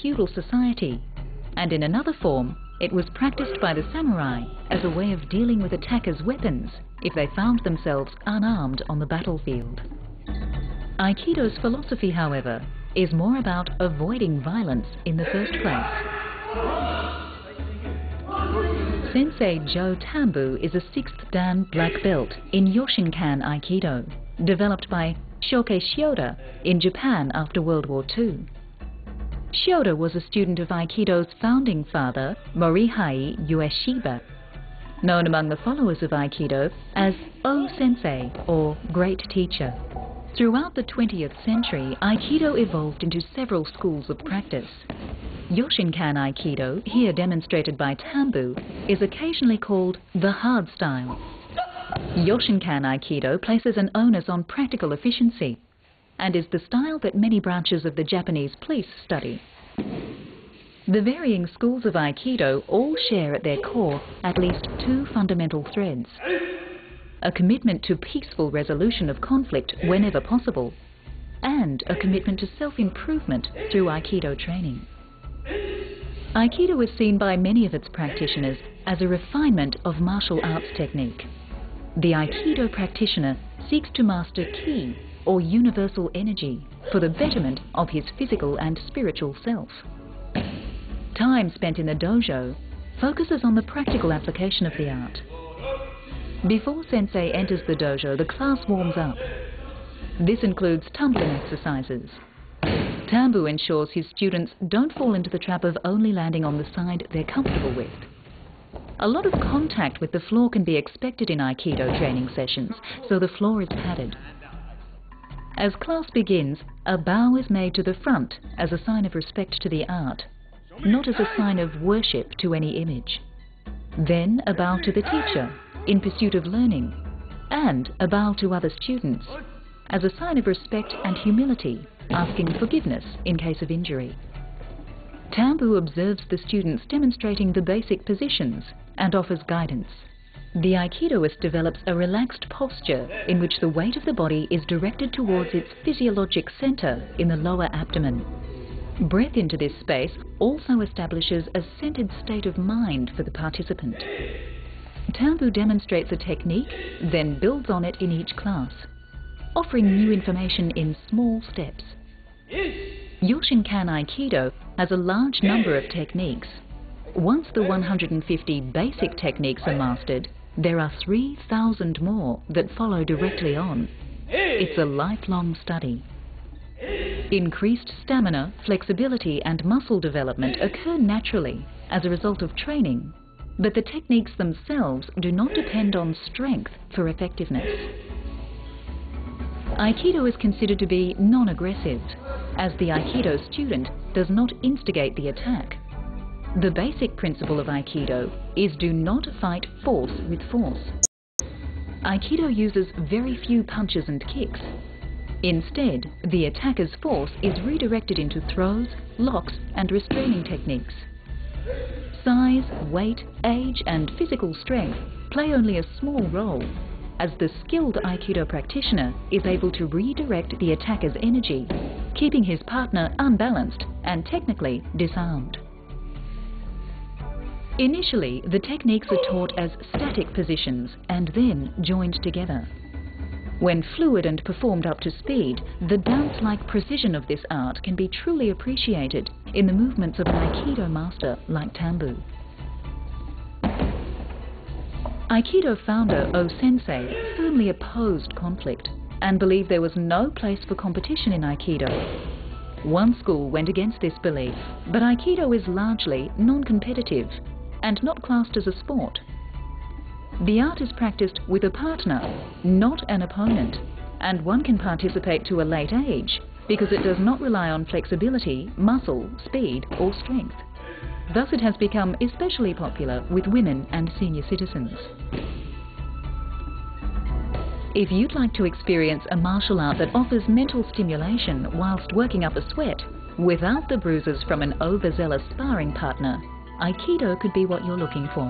feudal society, and in another form, it was practiced by the samurai as a way of dealing with attackers' weapons if they found themselves unarmed on the battlefield. Aikido's philosophy, however, is more about avoiding violence in the first place. Sensei Joe Tambu is a 6th Dan black belt in Yoshinkan Aikido, developed by Shoukei Shioda in Japan after World War II. Shioda was a student of Aikido's founding father, Morihei Ueshiba, known among the followers of Aikido as O-sensei, or Great Teacher. Throughout the 20th century, Aikido evolved into several schools of practice. Yoshinkan Aikido, here demonstrated by Tambu, is occasionally called the hard style. Yoshinkan Aikido places an onus on practical efficiency and is the style that many branches of the Japanese police study. The varying schools of Aikido all share at their core at least 2 fundamental threads: a commitment to peaceful resolution of conflict whenever possible, and a commitment to self-improvement through Aikido training. Aikido is seen by many of its practitioners as a refinement of martial arts technique. The Aikido practitioner seeks to master ki, or universal energy, for the betterment of his physical and spiritual self. Time spent in the dojo focuses on the practical application of the art. Before sensei enters the dojo, the class warms up. This includes tumbling exercises. Tambu ensures his students don't fall into the trap of only landing on the side they're comfortable with. A lot of contact with the floor can be expected in Aikido training sessions, so the floor is padded. As class begins, a bow is made to the front as a sign of respect to the art, not as a sign of worship to any image. Then a bow to the teacher in pursuit of learning, and a bow to other students as a sign of respect and humility, asking forgiveness in case of injury. Tambu observes the students demonstrating the basic positions and offers guidance. The Aikidoist develops a relaxed posture in which the weight of the body is directed towards its physiologic center in the lower abdomen. Breath into this space also establishes a centered state of mind for the participant. Tambu demonstrates a technique, then builds on it in each class, offering new information in small steps. Yoshinkan Aikido has a large number of techniques. Once the 150 basic techniques are mastered, there are 3,000 more that follow directly on. It's a lifelong study. Increased stamina, flexibility and muscle development occur naturally as a result of training, but the techniques themselves do not depend on strength for effectiveness. Aikido is considered to be non-aggressive, as the Aikido student does not instigate the attack. The basic principle of Aikido is do not fight force with force. Aikido uses very few punches and kicks. Instead, the attacker's force is redirected into throws, locks and restraining techniques. Size, weight, age and physical strength play only a small role, as the skilled Aikido practitioner is able to redirect the attacker's energy, keeping his partner unbalanced and technically disarmed. Initially, the techniques are taught as static positions and then joined together. When fluid and performed up to speed, the dance-like precision of this art can be truly appreciated in the movements of an Aikido master like Tambu. Aikido founder O-sensei firmly opposed conflict and believed there was no place for competition in Aikido. One school went against this belief, but Aikido is largely non-competitive and not classed as a sport. The art is practiced with a partner, not an opponent, and one can participate to a late age because it does not rely on flexibility, muscle, speed or strength. Thus it has become especially popular with women and senior citizens. If you'd like to experience a martial art that offers mental stimulation whilst working up a sweat, without the bruises from an overzealous sparring partner, Aikido could be what you're looking for.